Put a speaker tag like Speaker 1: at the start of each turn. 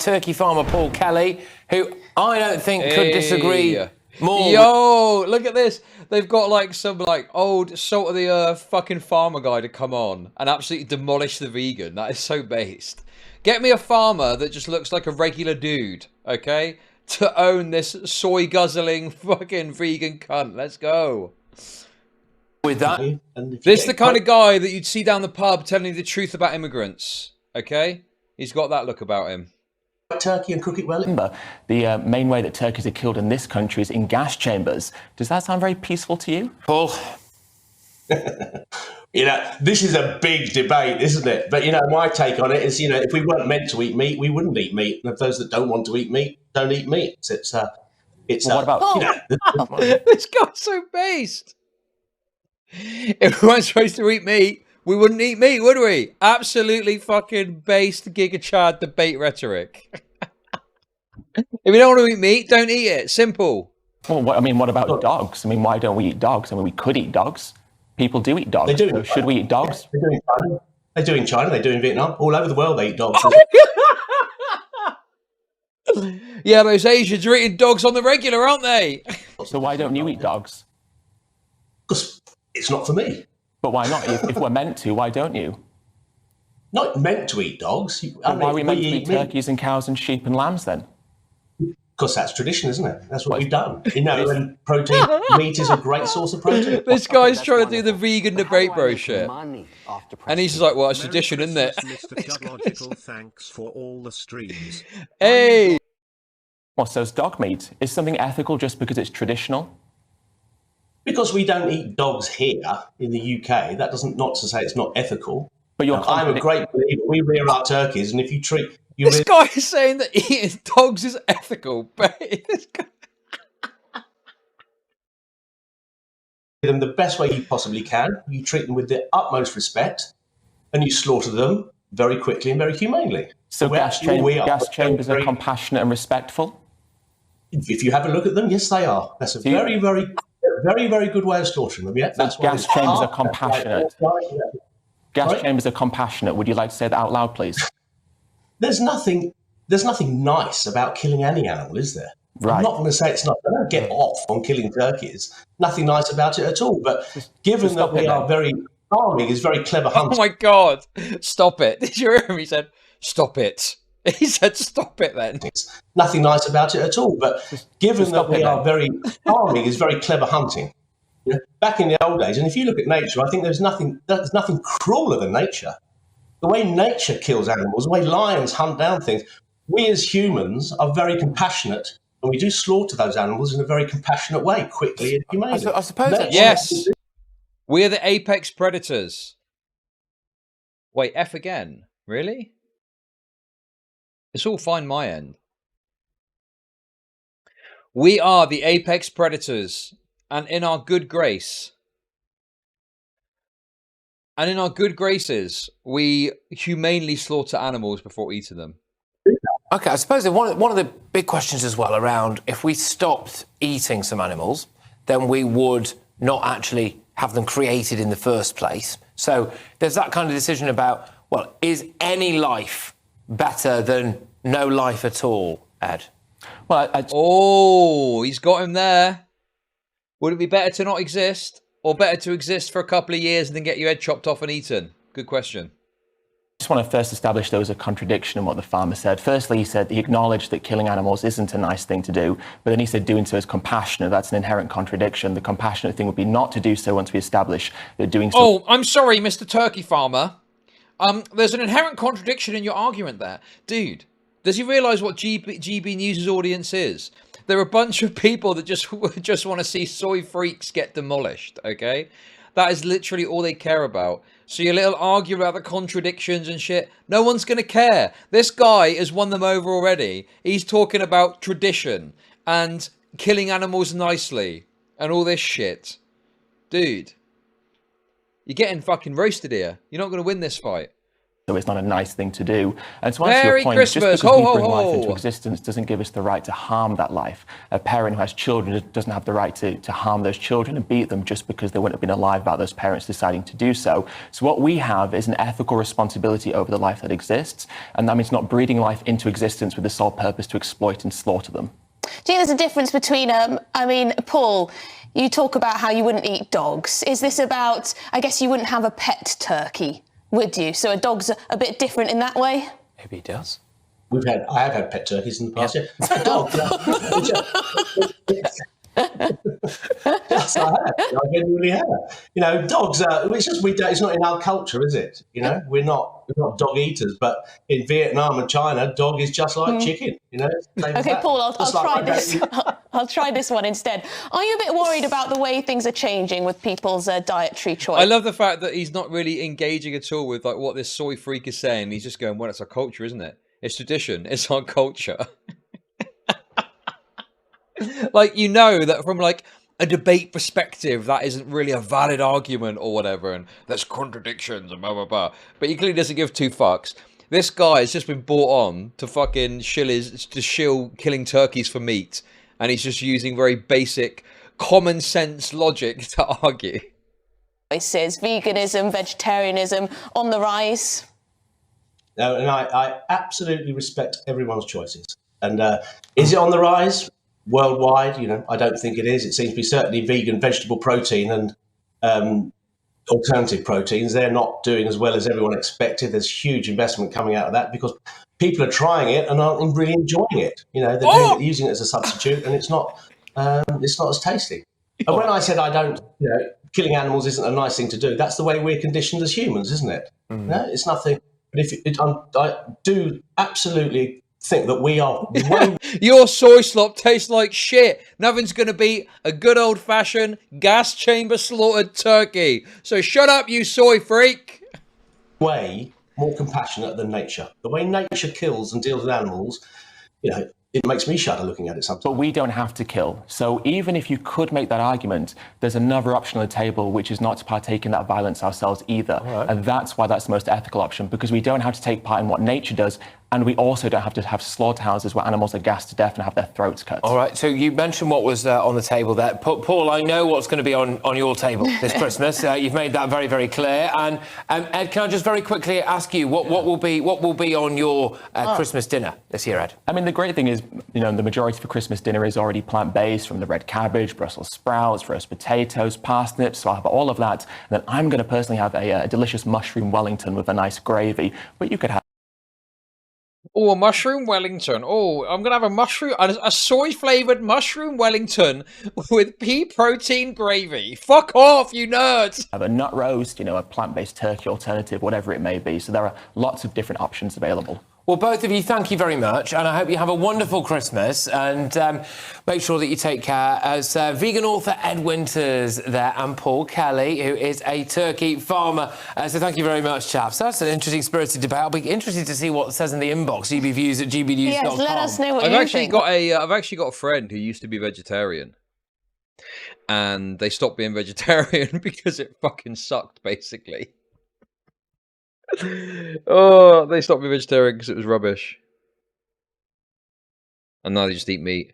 Speaker 1: turkey farmer Paul Kelly, who I don't think could disagree more.
Speaker 2: Yo, look at this. They've got like some like old salt of the earth fucking farmer guy to come on and absolutely demolish the vegan. That is so based. Get me a farmer that just looks like a regular dude, okay? To own this soy guzzling fucking vegan cunt. Let's go.
Speaker 1: With that,
Speaker 2: this is the kind of guy that you'd see down the pub telling you the truth about immigrants, okay? He's got that look about him.
Speaker 3: Turkey and cook it well.
Speaker 4: Remember, the main way that turkeys are killed in this country is in gas chambers. Does that sound very peaceful to you?
Speaker 1: Paul?
Speaker 3: You know, this is a big debate, isn't it? But, you know, my take on it is, you know, if we weren't meant to eat meat, we wouldn't eat meat. And if those that don't want to eat meat, don't eat meat.
Speaker 4: What about...
Speaker 3: You know,
Speaker 2: this guy's so based. If we weren't supposed to eat meat, we wouldn't eat meat, would we? Absolutely fucking based Giga Chad debate rhetoric. If you don't want to eat meat, don't eat it. Simple.
Speaker 4: Well, what about dogs? I mean, why don't we eat dogs? I mean, we could eat dogs. People do eat dogs.
Speaker 3: They do.
Speaker 4: So should we eat dogs?
Speaker 3: They do in China. They do in Vietnam. All over the world, they eat dogs.
Speaker 2: Yeah, those Asians are eating dogs on the regular, aren't they?
Speaker 4: So why don't you eat dogs?
Speaker 3: Because it's not for me.
Speaker 4: But why not? If we're meant to, why don't you?
Speaker 3: Not meant to eat dogs.
Speaker 4: Why are we meant to eat turkeys and cows and sheep and lambs then?
Speaker 3: Because that's tradition, isn't it? That's what we've done. You know, and protein, meat is a great source of protein.
Speaker 2: This guy's trying to do the vegan debate bro shit. And he's just like, well, it's tradition, isn't it?
Speaker 5: Thanks for all the streams.
Speaker 2: Hey!
Speaker 4: Well, so is dog meat. Is something ethical just because it's traditional?
Speaker 3: Because we don't eat dogs here in the UK, that doesn't not to say it's not ethical.
Speaker 4: But
Speaker 3: I'm a great believer. We rear our turkeys, and if you treat...
Speaker 2: This guy is saying that eating dogs is ethical, but this guy...
Speaker 3: them the best way you possibly can. You treat them with the utmost respect, and you slaughter them very quickly and very humanely.
Speaker 4: So gas chambers are compassionate and respectful?
Speaker 3: If you have a look at them, yes, they are. That's a very, very good way of slaughtering them. Yeah, that's
Speaker 4: gas chambers are compassionate. Gas chambers are compassionate. Would you like to say that out loud, please?
Speaker 3: There's nothing nice about killing any animal, is there?
Speaker 4: Right.
Speaker 3: I'm not going to say it's not. I don't get off on killing turkeys. Nothing nice about it at all. But given that we are very farming is very clever hunting.
Speaker 2: Oh my God! Stop it! Did you hear him? He said, "Stop it." He said, "Stop it." Then
Speaker 3: nothing nice about it at all. But given that we are very farming is very clever hunting. You know, back in the old days, and if you look at nature, I think there's nothing crueler than nature. The way nature kills animals, the way lions hunt down things, we as humans are very compassionate, and we do slaughter those animals in a very compassionate way, quickly and humanely.
Speaker 1: I suppose
Speaker 2: yes, we are the apex predators. Wait, F again? Really? It's all fine my end. We are the apex predators, and in our good grace... And in our good graces, we humanely slaughter animals before eating them.
Speaker 1: Okay, I suppose one of the big questions as well around if we stopped eating some animals, then we would not actually have them created in the first place. So there's that kind of decision about, well, is any life better than no life at all, Ed?
Speaker 2: Well, oh, he's got him there. Would it be better to not exist? Or better to exist for a couple of years and then get your head chopped off and eaten? Good question.
Speaker 4: I just want to first establish there was a contradiction in what the farmer said. Firstly, he acknowledged that killing animals isn't a nice thing to do, but then he said doing so is compassionate. That's an inherent contradiction. The compassionate thing would be not to do so once we establish that doing so...
Speaker 2: Oh, I'm sorry, Mr. Turkey Farmer. There's an inherent contradiction in your argument there. Dude, does he realise what GB News' audience is? They're a bunch of people that just want to see soy freaks get demolished, okay? That is literally all they care about. So your little argument about the contradictions and shit, no one's going to care. This guy has won them over already. He's talking about tradition and killing animals nicely and all this shit. Dude, you're getting fucking roasted here. You're not going to win this fight.
Speaker 4: though it's not a nice thing to do. And to answer
Speaker 2: Merry
Speaker 4: your point,
Speaker 2: Christmas.
Speaker 4: just because
Speaker 2: Ho,
Speaker 4: we
Speaker 2: ho,
Speaker 4: bring life
Speaker 2: ho.
Speaker 4: into existence doesn't give us the right to harm that life. A parent who has children doesn't have the right to harm those children and beat them just because they wouldn't have been alive without those parents deciding to do so. So what we have is an ethical responsibility over the life that exists, and that means not breeding life into existence with the sole purpose to exploit and slaughter them.
Speaker 6: Do you think there's a difference between, Paul, you talk about how you wouldn't eat dogs. Is this about, I guess you wouldn't have a pet turkey, would you? So a dog's a bit different in that way?
Speaker 1: Maybe he does.
Speaker 3: I have had pet turkeys in the past. Yeah. Dog. Yes, I have. I genuinely have. Dogs. It's just it's not in our culture, is it? We're not dog eaters. But in Vietnam and China, dog is just like chicken.
Speaker 6: Okay, Paul, I'll try this. I'll try this one instead. Are you a bit worried about the way things are changing with people's dietary choice?
Speaker 2: I love the fact that he's not really engaging at all with like what this soy freak is saying. He's just going, "Well, it's our culture, isn't it? It's tradition. It's our culture." Like, that from like a debate perspective, that isn't really a valid argument or whatever, and there's contradictions and blah blah blah. But he clearly doesn't give two fucks. This guy has just been brought on to fucking shill killing turkeys for meat, and he's just using very basic common sense logic to argue.
Speaker 6: Choices, veganism, vegetarianism on the rise.
Speaker 3: No, and I absolutely respect everyone's choices. And is it on the rise? Worldwide, I don't think it is. It seems to be certainly vegan vegetable protein and alternative proteins. They're not doing as well as everyone expected. There's huge investment coming out of that because people are trying it and aren't really enjoying it. They're using it as a substitute, and it's not as tasty. And when I said killing animals isn't a nice thing to do, that's the way we're conditioned as humans, isn't it? No, it's nothing. But I do absolutely think that we are way...
Speaker 2: Your soy slop tastes like shit. Nothing's going to beat a good old-fashioned gas chamber slaughtered turkey. So shut up, you soy freak.
Speaker 3: way more compassionate than nature. The way nature kills and deals with animals, it makes me shudder looking at it sometimes.
Speaker 4: But we don't have to kill. So even if you could make that argument, there's another option on the table, which is not to partake in that violence ourselves either. Right. And that's why that's the most ethical option, because we don't have to take part in what nature does. And we also don't have to have slaughterhouses where animals are gassed to death and have their throats cut.
Speaker 1: All right, so you mentioned what was on the table there. Paul, I know what's going to be on your table this Christmas. You've made that very, very clear. And Ed, can I just very quickly ask you, what will be on your Christmas dinner this year, Ed?
Speaker 4: I mean, the great thing is, the majority of a Christmas dinner is already plant-based, from the red cabbage, Brussels sprouts, roast potatoes, parsnips, so I'll have all of that. And then I'm going to personally have a delicious mushroom Wellington with a nice gravy, but you could have...
Speaker 2: Oh, a mushroom Wellington. Oh, I'm going to have a soy-flavoured mushroom Wellington with pea protein gravy. Fuck off, you nerds!
Speaker 4: Have a nut roast, a plant-based turkey alternative, whatever it may be. So there are lots of different options available.
Speaker 1: Well, both of you, thank you very much, and I hope you have a wonderful Christmas, and make sure that you take care. As vegan author Ed Winters there, and Paul Kelly, who is a turkey farmer. So thank you very much, chaps. That's an interesting, spirited debate. I'll be interested to see what it says in the inbox, gbviews@gbnews.com.
Speaker 6: Yes, let us know what
Speaker 2: I've
Speaker 6: you
Speaker 2: actually
Speaker 6: think.
Speaker 2: I've actually got a friend who used to be vegetarian, and they stopped being vegetarian because it fucking sucked, basically. Oh, they stopped being vegetarian because it was rubbish. And now they just eat meat.